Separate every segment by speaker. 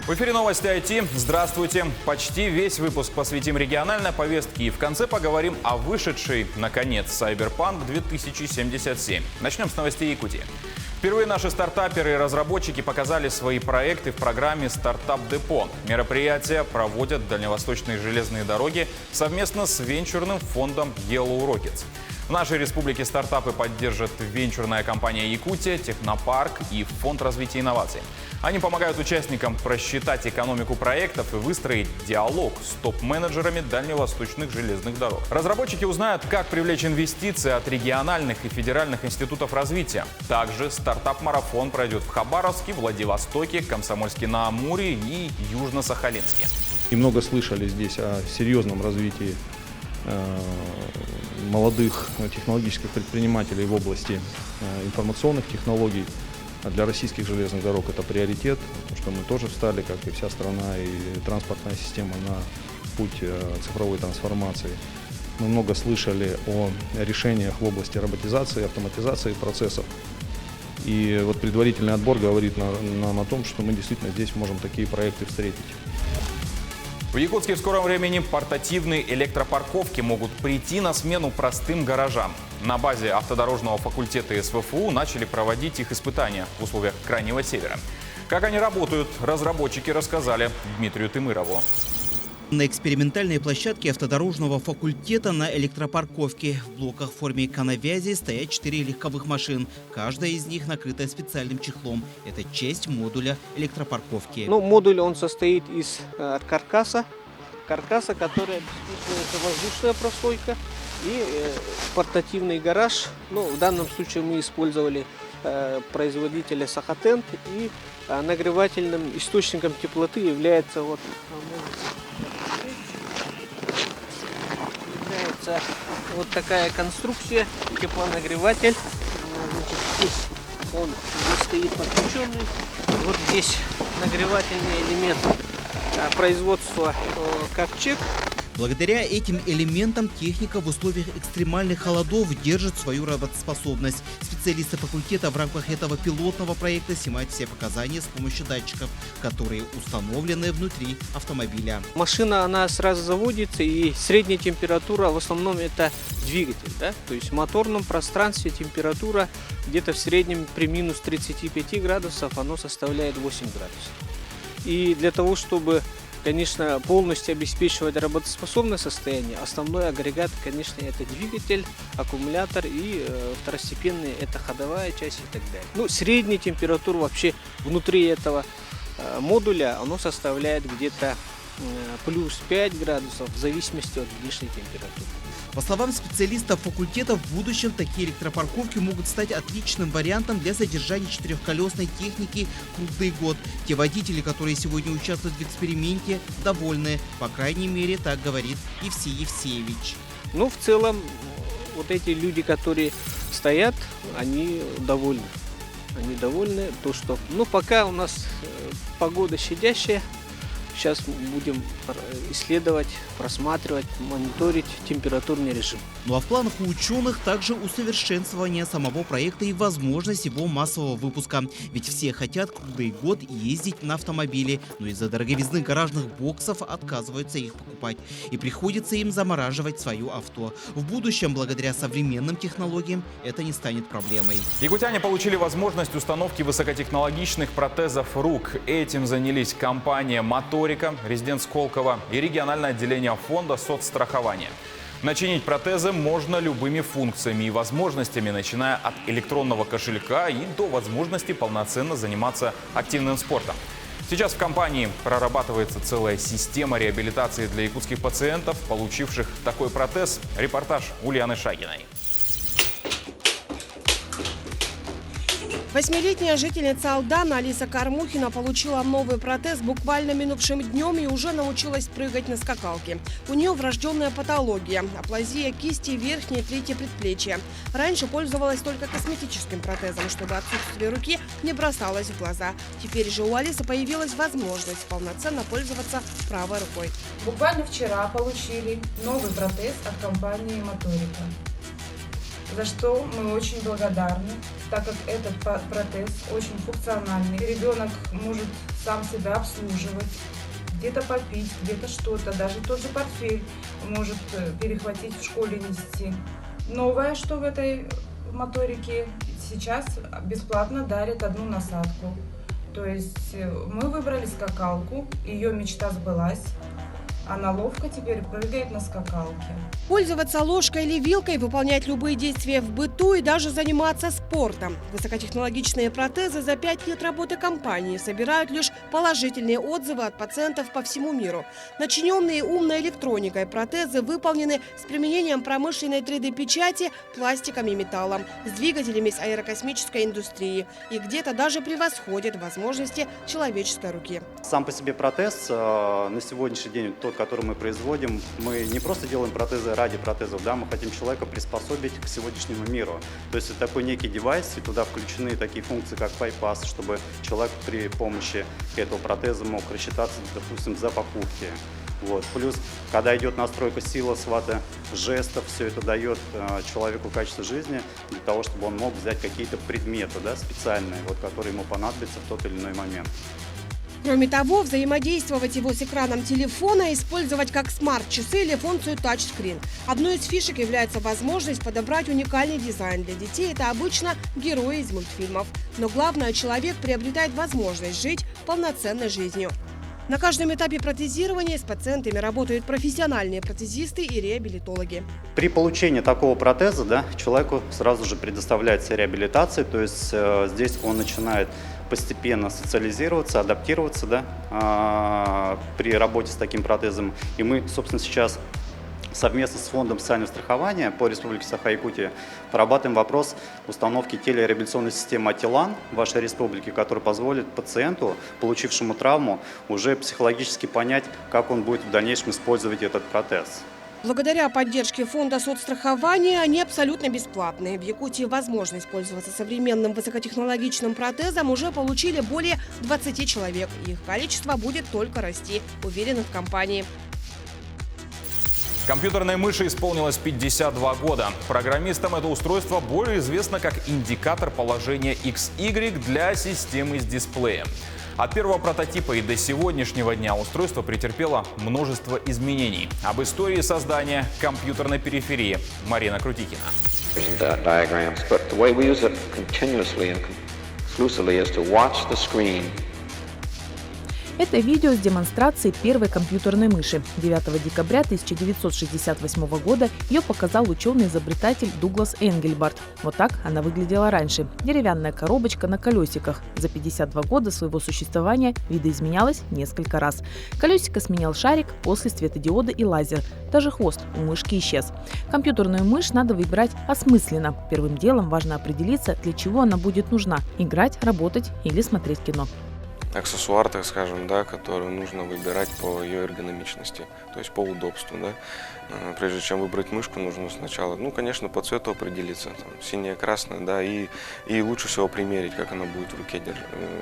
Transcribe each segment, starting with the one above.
Speaker 1: В эфире новости IT. Здравствуйте. Почти весь выпуск посвятим региональной повестке и в конце поговорим о вышедшей, наконец, Cyberpunk 2077. Начнем с новостей Якутии. Впервые наши стартаперы и разработчики показали свои проекты в программе «Стартап-депо». Мероприятие проводят Дальневосточные железные дороги совместно с венчурным фондом Yellow Rockets. В нашей республике стартапы поддержат венчурная компания «Якутия», Технопарк и Фонд развития инноваций. Они помогают участникам просчитать экономику проектов и выстроить диалог с топ-менеджерами дальневосточных железных дорог. Разработчики узнают, как привлечь инвестиции от региональных и федеральных институтов развития. Также стартап-марафон пройдет в Хабаровске, Владивостоке, Комсомольске-на-Амуре и Южно-Сахалинске.
Speaker 2: И много слышали здесь о серьезном развитии молодых технологических предпринимателей в области информационных технологий. А для российских железных дорог это приоритет, потому что мы тоже встали, как и вся страна, и транспортная система на путь цифровой трансформации. Мы много слышали о решениях в области роботизации, автоматизации процессов. И вот предварительный отбор говорит нам о том, что мы действительно здесь можем такие проекты встретить.
Speaker 1: В Якутске в скором времени портативные электропарковки могут прийти на смену простым гаражам. На базе автодорожного факультета СВФУ начали проводить их испытания в условиях Крайнего Севера. Как они работают, разработчики рассказали Дмитрию Тымырову.
Speaker 3: На экспериментальной площадке автодорожного факультета на электропарковке в блоках в форме коновязи стоят 4 легковых машин. Каждая из них накрыта специальным чехлом. Это часть модуля электропарковки.
Speaker 4: Модуль он состоит из каркаса, который обеспечивается воздушная прослойка и портативный гараж. В данном случае мы использовали производителя Сахатент, и нагревательным источником теплоты является вот такая конструкция, теплонагреватель. Он здесь стоит подключенный. Вот здесь нагревательный элемент производства ковчег.
Speaker 3: Благодаря этим элементам техника в условиях экстремальных холодов держит свою работоспособность. Специалисты факультета в рамках этого пилотного проекта снимают все показания с помощью датчиков, которые установлены внутри автомобиля.
Speaker 4: Машина, она сразу заводится, и средняя температура в основном это двигатель. То есть в моторном пространстве температура где-то в среднем при минус 35 градусов оно составляет 8 градусов. И для того, чтобы, конечно, полностью обеспечивать работоспособное состояние, основной агрегат, конечно, это двигатель, аккумулятор, и второстепенные это ходовая часть и так далее. Средняя температура вообще внутри этого модуля оно составляет где-то плюс 5 градусов в зависимости от внешней температуры.
Speaker 3: По словам специалистов факультета, в будущем такие электропарковки могут стать отличным вариантом для содержания четырехколесной техники круглый год. Те водители, которые сегодня участвуют в эксперименте, довольны. По крайней мере, так говорит Евсей Евсеевич.
Speaker 4: В целом, вот эти люди, которые стоят, они довольны. Они довольны, пока у нас погода щадящая. Сейчас будем исследовать, просматривать, мониторить температурный режим.
Speaker 3: А в планах у ученых также усовершенствование самого проекта и возможность его массового выпуска. Ведь все хотят круглый год ездить на автомобиле, но из-за дороговизны гаражных боксов отказываются их покупать. И приходится им замораживать свое авто. В будущем, благодаря современным технологиям, это не станет проблемой.
Speaker 1: Якутяне получили возможность установки высокотехнологичных протезов рук. Этим занялись компания «Моторика», резидент Сколково и региональное отделение фонда соцстрахования. Начинить протезы можно любыми функциями и возможностями, начиная от электронного кошелька и до возможности полноценно заниматься активным спортом. Сейчас в компании прорабатывается целая система реабилитации для якутских пациентов, получивших такой протез. Репортаж Ульяны Шагиной.
Speaker 5: 8-летняя жительница Алдана Алиса Кормухина получила новый протез буквально минувшим днем и уже научилась прыгать на скакалке. У нее врожденная патология – аплазия кисти верхней трети предплечья. Раньше пользовалась только косметическим протезом, чтобы отсутствие руки не бросалось в глаза. Теперь же у Алисы появилась возможность полноценно пользоваться правой рукой.
Speaker 6: Буквально вчера получили новый протез от компании «Моторика», за что мы очень благодарны, так как этот протез очень функциональный. Ребенок может сам себя обслуживать, где-то попить, где-то что-то, даже тот же портфель может перехватить в школе нести. Новое, что в этой моторике, сейчас бесплатно дарят одну насадку. То есть мы выбрали скакалку, ее мечта сбылась. Она ловко теперь прыгает на скакалке.
Speaker 5: Пользоваться ложкой или вилкой, выполнять любые действия в быту и даже заниматься спортом. Высокотехнологичные протезы за 5 лет работы компании собирают лишь положительные отзывы от пациентов по всему миру. Начиненные умной электроникой протезы выполнены с применением промышленной 3D-печати, пластиком и металлом, с двигателями с аэрокосмической индустрии и где-то даже превосходят возможности человеческой руки.
Speaker 7: Сам по себе протез на сегодняшний день, тот, который мы производим, мы не просто делаем протезы ради протезов, да, мы хотим человека приспособить к сегодняшнему миру. То есть это такой некий девайс, и туда включены такие функции, как байпас, чтобы человек при помощи этого протеза мог рассчитаться, допустим, за покупки. Вот. Плюс, когда идет настройка силы, схвата жестов, все это дает человеку качество жизни для того, чтобы он мог взять какие-то предметы, да, специальные, вот, которые ему понадобятся в тот или иной момент.
Speaker 5: Кроме того, взаимодействовать его с экраном телефона, использовать как смарт-часы или функцию тачскрин. Одной из фишек является возможность подобрать уникальный дизайн. Для детей это обычно герои из мультфильмов. Но главное, человек приобретает возможность жить полноценной жизнью. На каждом этапе протезирования с пациентами работают профессиональные протезисты и реабилитологи.
Speaker 7: При получении такого протеза, да, человеку сразу же предоставляется реабилитация, то есть здесь он начинает постепенно социализироваться, адаптироваться, да, при работе с таким протезом. И мы, собственно, сейчас совместно с Фондом социального страхования по Республике Саха-Якутия прорабатываем вопрос установки телереабилитационной системы «Атилан» в вашей республике, которая позволит пациенту, получившему травму, уже психологически понять, как он будет в дальнейшем использовать этот протез.
Speaker 5: Благодаря поддержке фонда соцстрахования они абсолютно бесплатные. В Якутии возможность пользоваться современным высокотехнологичным протезом уже получили более 20 человек. Их количество будет только расти, уверены в компании.
Speaker 1: Компьютерной мыши исполнилось 52 года. Программистам это устройство более известно как индикатор положения XY для системы с дисплеем. От первого прототипа и до сегодняшнего дня устройство претерпело множество изменений. Об истории создания компьютерной периферии Марина Крутикина.
Speaker 8: Это видео с демонстрацией первой компьютерной мыши. 9 декабря 1968 года ее показал ученый-изобретатель Дуглас Энгельбарт. Вот так она выглядела раньше. Деревянная коробочка на колесиках. За 52 года своего существования видоизменялась несколько раз. Колесико сменял шарик, после светодиоды и лазер. Даже хвост у мышки исчез. Компьютерную мышь надо выбирать осмысленно. Первым делом важно определиться, для чего она будет нужна – играть, работать или смотреть кино.
Speaker 9: Аксессуар, так скажем, да, который нужно выбирать по ее эргономичности, то есть по удобству, да. Прежде чем выбрать мышку, нужно сначала, конечно, по цвету определиться, там, синяя, красная, да, и лучше всего примерить, как она будет в руке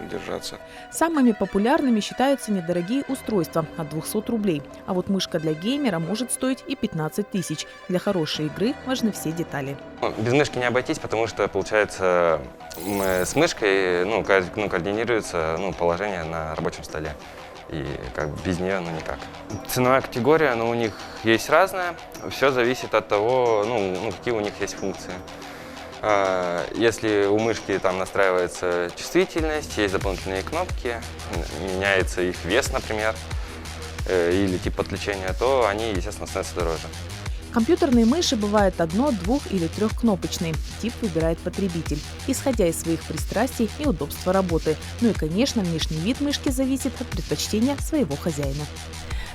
Speaker 9: держаться.
Speaker 8: Самыми популярными считаются недорогие устройства от 200 рублей, а вот мышка для геймера может стоить и 15 тысяч. Для хорошей игры важны все детали.
Speaker 10: Без мышки не обойтись, потому что, получается, с мышкой координируется положение на рабочем столе. И без нее никак. Ценовая категория, у них есть разная. Все зависит от того, какие у них есть функции. Если у мышки там настраивается чувствительность, есть дополнительные кнопки, меняется их вес, например, или тип подключения, то они, естественно, становятся дороже.
Speaker 8: Компьютерные мыши бывают одно-, двух- или трехкнопочные. Тип выбирает потребитель, исходя из своих пристрастий и удобства работы. Ну и, конечно, внешний вид мышки зависит от предпочтения своего хозяина.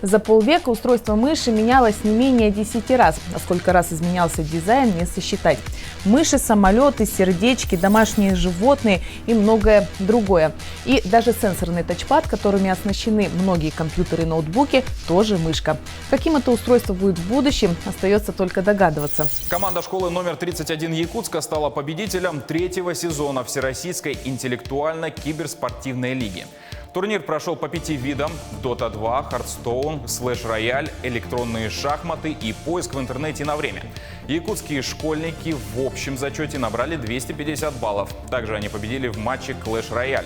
Speaker 8: За полвека устройство мыши менялось не менее 10 раз. А сколько раз изменялся дизайн, не сосчитать. Мыши, самолеты, сердечки, домашние животные и многое другое. И даже сенсорный тачпад, которыми оснащены многие компьютеры и ноутбуки, тоже мышка. Каким это устройство будет в будущем, остается только догадываться.
Speaker 1: Команда школы номер 31 Якутска стала победителем 3-го сезона Всероссийской интеллектуально-киберспортивной лиги. Турнир прошел по 5 видам – Dota 2, Hearthstone, Clash Royale, электронные шахматы и поиск в интернете на время. Якутские школьники в общем зачете набрали 250 баллов. Также они победили в матче Clash Royale.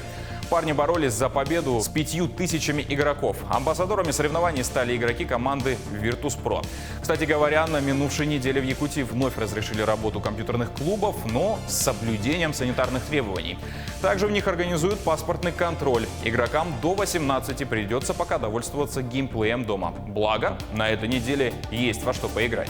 Speaker 1: парни боролись за победу с 5000 игроков. Амбассадорами соревнований стали игроки команды Virtus.pro. Кстати говоря, на минувшей неделе в Якутии вновь разрешили работу компьютерных клубов, но с соблюдением санитарных требований. Также в них организуют паспортный контроль. Игрокам до 18 придется пока довольствоваться геймплеем дома. Благо, на этой неделе есть во что поиграть.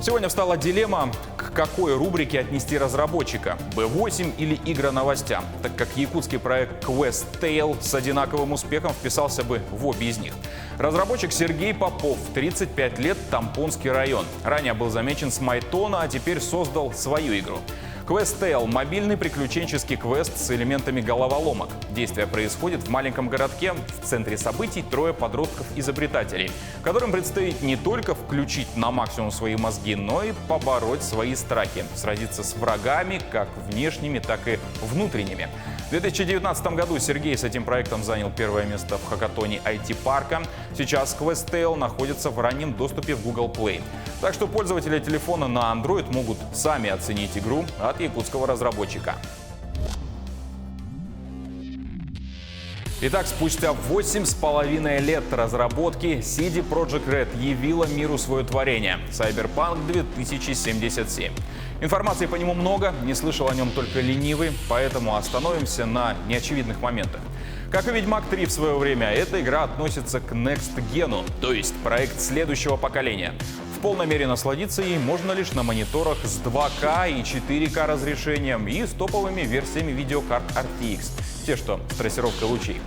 Speaker 1: Сегодня встала дилемма, к какой рубрике отнести разработчика – B8 или игра новостям, так как якутский проект Quest Tale с одинаковым успехом вписался бы в обе из них. Разработчик Сергей Попов, 35 лет, Тампонский район. Ранее был замечен с Майтона, а теперь создал свою игру. Quest Tale – мобильный приключенческий квест с элементами головоломок. Действие происходит в маленьком городке. В центре событий трое подростков-изобретателей, которым предстоит не только включить на максимум свои мозги, но и побороть свои страхи, сразиться с врагами, как внешними, так и внутренними. В 2019 году Сергей с этим проектом занял первое место в хакатоне IT-парка. Сейчас Quest Tale находится в раннем доступе в Google Play. Так что пользователи телефона на Android могут сами оценить игру от якутского разработчика. Итак, спустя 8,5 лет разработки CD Projekt Red явила миру свое творение – Cyberpunk 2077. Информации по нему много, не слышал о нем только ленивый, поэтому остановимся на неочевидных моментах. Как и Ведьмак 3 в свое время, эта игра относится к Next Gen, то есть проект следующего поколения. В полной мере насладиться ей можно лишь на мониторах с 2К и 4К разрешением и с топовыми версиями видеокарт RTX, те, что с трассировкой лучей.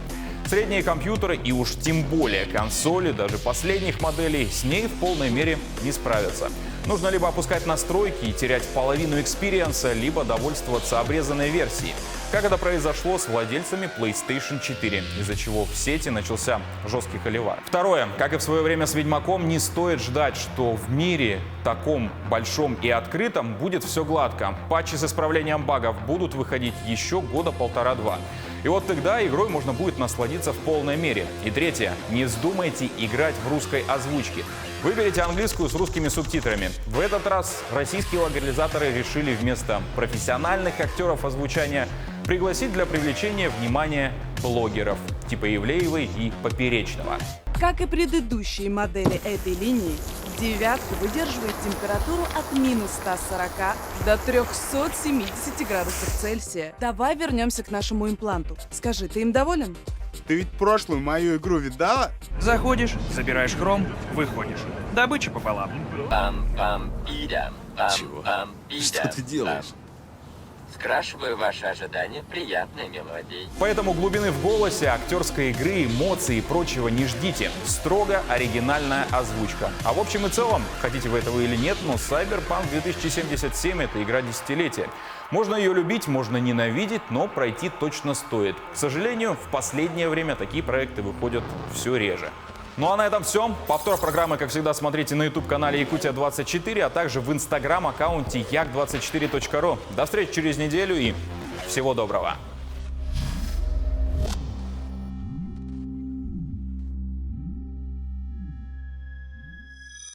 Speaker 1: Средние компьютеры и уж тем более консоли, даже последних моделей, с ней в полной мере не справятся. Нужно либо опускать настройки и терять половину экспириенса, либо довольствоваться обрезанной версией. Как это произошло с владельцами PlayStation 4, из-за чего в сети начался жесткий холивар. Второе. Как и в свое время с Ведьмаком, не стоит ждать, что в мире таком большом и открытом будет все гладко. Патчи с исправлением багов будут выходить еще года полтора-два. И вот тогда игрой можно будет насладиться в полной мере. И третье. Не вздумайте играть в русской озвучке. Выберите английскую с русскими субтитрами. В этот раз российские локализаторы решили вместо профессиональных актеров озвучания пригласить для привлечения внимания блогеров типа Ивлеевой и Поперечного.
Speaker 11: Как и предыдущие модели этой линии, девятка выдерживает температуру от минус 140 до 370 градусов Цельсия. Давай вернемся к нашему импланту. Скажи, ты им доволен?
Speaker 12: Ты ведь прошлую мою игру видала?
Speaker 13: Заходишь, забираешь хром, выходишь. Добыча пополам.
Speaker 14: Чего? Что ты делаешь? Скрашиваю ваши ожидания приятной мелодией.
Speaker 1: Поэтому глубины в голосе, актерской игры, эмоций и прочего не ждите. Строго оригинальная озвучка. А в общем и целом, хотите вы этого или нет, но Cyberpunk 2077 — это игра десятилетия. Можно ее любить, можно ненавидеть, но пройти точно стоит. К сожалению, в последнее время такие проекты выходят все реже. Ну а на этом все. Повтор программы, как всегда, смотрите на YouTube-канале Якутия24, а также в Instagram-аккаунте yak24.ru. До встречи через неделю и всего доброго.